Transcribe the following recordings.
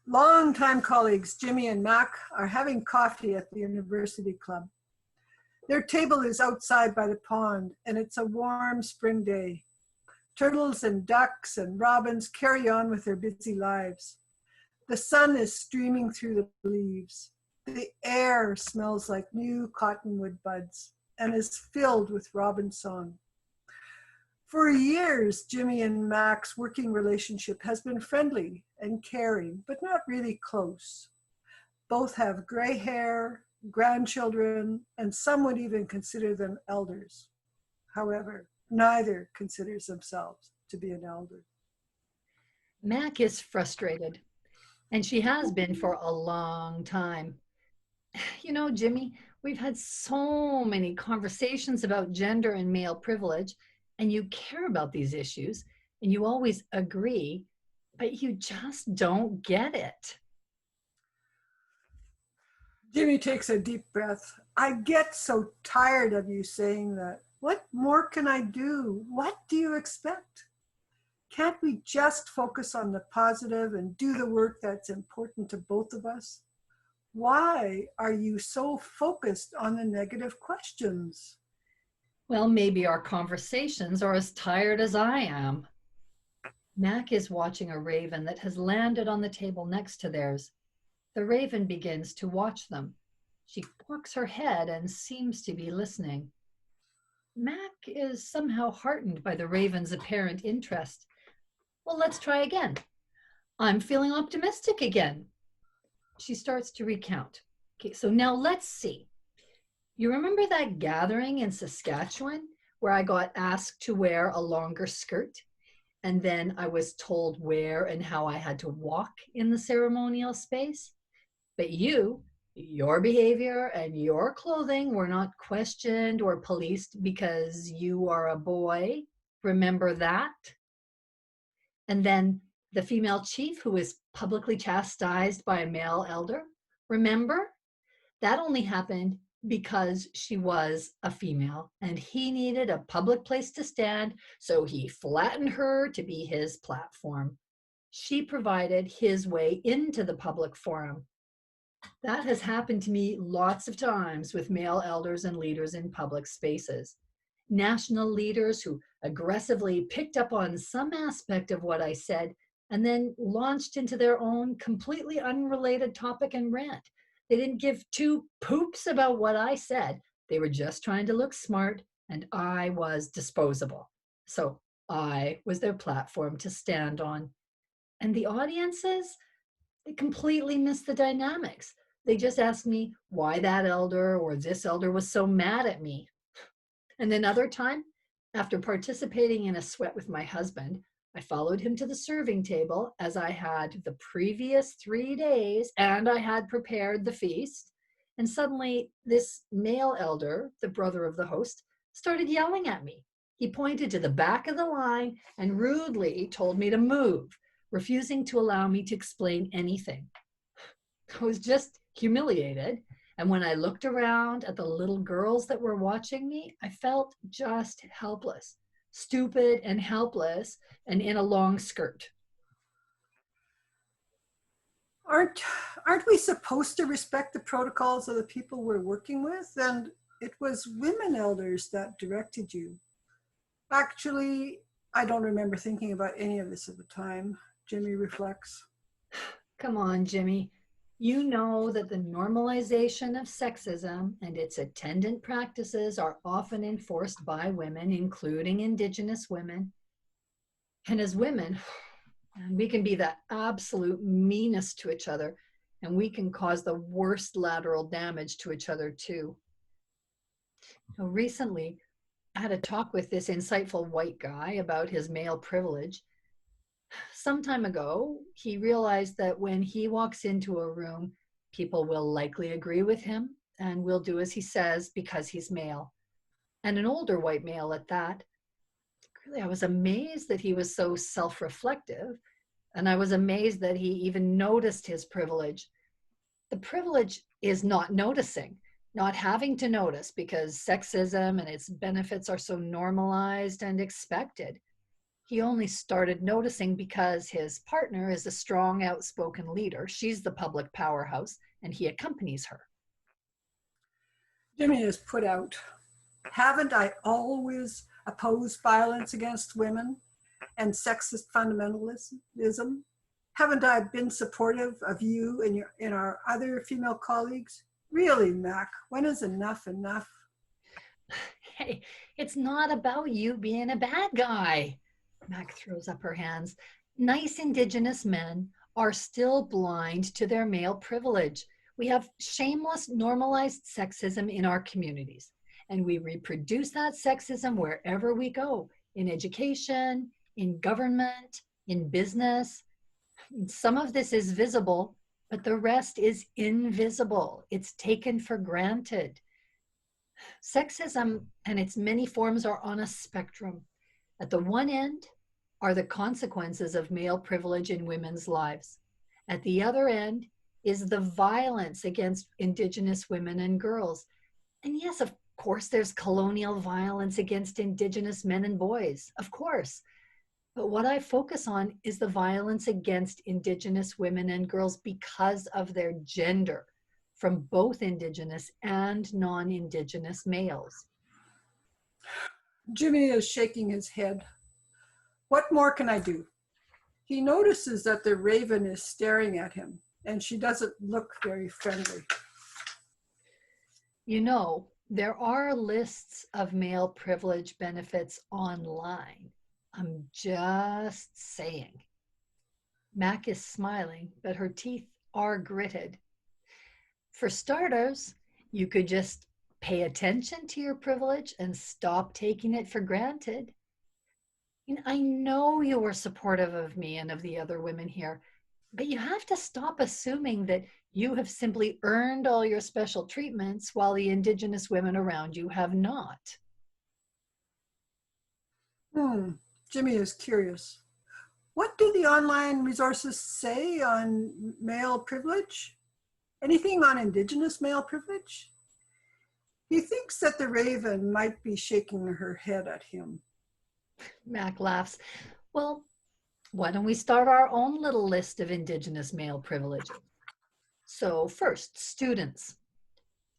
Longtime colleagues Jimmy and Mack are having coffee at the university club. Their table is outside by the pond, and it's a warm spring day. Turtles and ducks and robins carry on with their busy lives. The sun is streaming through the leaves. The air smells like new cottonwood buds and is filled with robin song. For years, Jimmy and Mack's working relationship has been friendly and caring, but not really close. Both have gray hair, grandchildren, and some would even consider them elders. However, neither considers themselves to be an elder. Mack is frustrated, and she has been for a long time. You know, Jimmy, we've had so many conversations about gender and male privilege, and you care about these issues, and you always agree, but you just don't get it. Jimmy takes a deep breath. I get so tired of you saying that. What more can I do? What do you expect? Can't we just focus on the positive and do the work that's important to both of us? Why are you so focused on the negative questions? Well, maybe our conversations are as tired as I am. Mack is watching a raven that has landed on the table next to theirs. The raven begins to watch them. She cocks her head and seems to be listening. Mack is somehow heartened by the raven's apparent interest. Well, let's try again. I'm feeling optimistic again. She starts to recount. Okay, so now let's see. You remember that gathering in Saskatchewan where I got asked to wear a longer skirt? And then I was told where and how I had to walk in the ceremonial space? But your behavior and your clothing were not questioned or policed because you are a boy. Remember that? And then the female chief who was publicly chastised by a male elder. Remember? That only happened because she was a female and he needed a public place to stand, so he flattened her to be his platform. She provided his way into the public forum. That has happened to me lots of times with male elders and leaders in public spaces. National leaders who aggressively picked up on some aspect of what I said and then launched into their own completely unrelated topic and rant. They didn't give two poops about what I said. They were just trying to look smart, and I was disposable. So I was their platform to stand on. And the audiences, they completely missed the dynamics. They just asked me why that elder or this elder was so mad at me. And another time, after participating in a sweat with my husband, I followed him to the serving table as I had the previous 3 days, and I had prepared the feast. And suddenly this male elder, the brother of the host, started yelling at me. He pointed to the back of the line and rudely told me to move, refusing to allow me to explain anything. I was just humiliated. And when I looked around at the little girls that were watching me, I felt just helpless, stupid and helpless, and in a long skirt. Aren't we supposed to respect the protocols of the people we're working with? And it was women elders that directed you. Actually, I don't remember thinking about any of this at the time, Jimmy reflects. Come on, Jimmy. You know that the normalization of sexism and its attendant practices are often enforced by women, including Indigenous women. And as women, we can be the absolute meanest to each other, and we can cause the worst lateral damage to each other too. Now, recently, I had a talk with this insightful white guy about his male privilege. Some time ago, he realized that when he walks into a room, people will likely agree with him and will do as he says because he's male, and an older white male at that. Really, I was amazed that he was so self-reflective, and I was amazed that he even noticed his privilege. The privilege is not noticing, not having to notice because sexism and its benefits are so normalized and expected. He only started noticing because his partner is a strong, outspoken leader. She's the public powerhouse, and he accompanies her. Jimmy is put out. Haven't I always opposed violence against women and sexist fundamentalism? Haven't I been supportive of you and our other female colleagues? Really, Mack, when is enough enough? Hey, it's not about you being a bad guy. Mack throws up her hands. Nice Indigenous men are still blind to their male privilege. We have shameless, normalized sexism in our communities, and we reproduce that sexism wherever we go, in education, in government, in business. Some of this is visible, but the rest is invisible. It's taken for granted. Sexism and its many forms are on a spectrum. At the one end are the consequences of male privilege in women's lives. At the other end is the violence against Indigenous women and girls. And yes, of course, there's colonial violence against Indigenous men and boys, of course. But what I focus on is the violence against Indigenous women and girls because of their gender, from both Indigenous and non-Indigenous males. Jimmy is shaking his head. What more can I do? He notices that the raven is staring at him, and she doesn't look very friendly. You know, there are lists of male privilege benefits online. I'm just saying. Mack is smiling, but her teeth are gritted. For starters, you could just pay attention to your privilege and stop taking it for granted. I know you were supportive of me and of the other women here, but you have to stop assuming that you have simply earned all your special treatments while the Indigenous women around you have not. Jimmy is curious. What do the online resources say on male privilege? Anything on Indigenous male privilege? He thinks that the raven might be shaking her head at him. Mack laughs. Well, why don't we start our own little list of Indigenous male privileges? So first, students.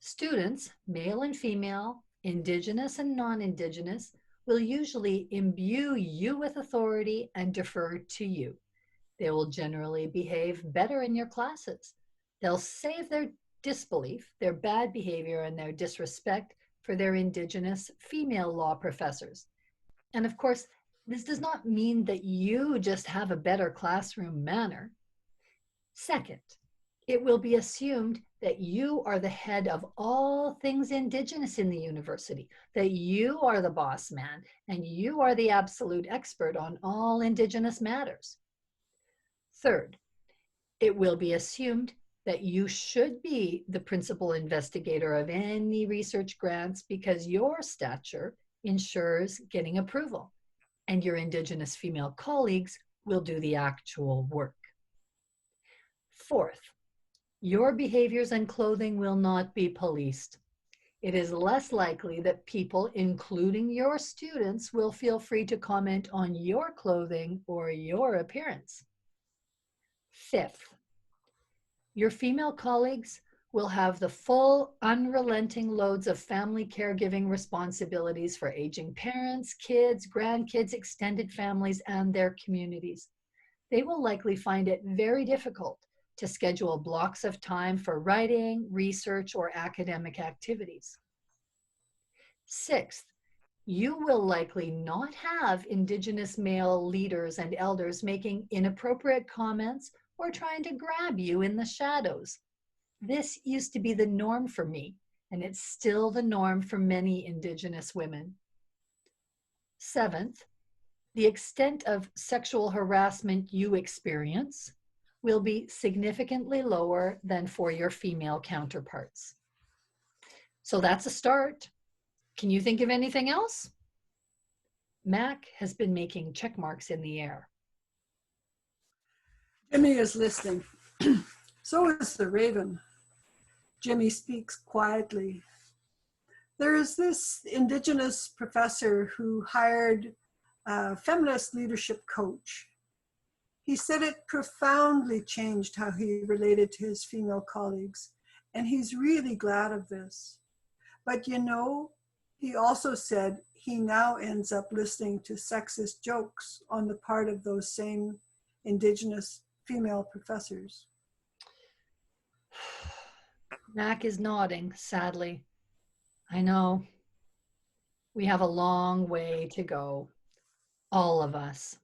Students, male and female, Indigenous and non-Indigenous, will usually imbue you with authority and defer to you. They will generally behave better in your classes. They'll save their disbelief, their bad behavior, and their disrespect for their Indigenous female law professors. And of course, this does not mean that you just have a better classroom manner. Second, it will be assumed that you are the head of all things Indigenous in the university, that you are the boss man, and you are the absolute expert on all Indigenous matters. Third, it will be assumed that you should be the principal investigator of any research grants because your stature ensures getting approval, and your Indigenous female colleagues will do the actual work. Fourth, your behaviors and clothing will not be policed. It is less likely that people, including your students, will feel free to comment on your clothing or your appearance. Fifth, your female colleagues will have the full, unrelenting loads of family caregiving responsibilities for aging parents, kids, grandkids, extended families, and their communities. They will likely find it very difficult to schedule blocks of time for writing, research, or academic activities. Sixth, you will likely not have Indigenous male leaders and elders making inappropriate comments or trying to grab you in the shadows. This used to be the norm for me, and it's still the norm for many Indigenous women. Seventh, the extent of sexual harassment you experience will be significantly lower than for your female counterparts. So that's a start. Can you think of anything else? Mack has been making check marks in the air. Jimmy is listening. So is the raven. Jimmy speaks quietly. There is this Indigenous professor who hired feminist leadership coach. He said it profoundly changed how he related to his female colleagues, and he's really glad of this. But you know, he also said he now ends up listening to sexist jokes on the part of those same Indigenous female professors. Mack is nodding, sadly. I know. We have a long way to go, all of us.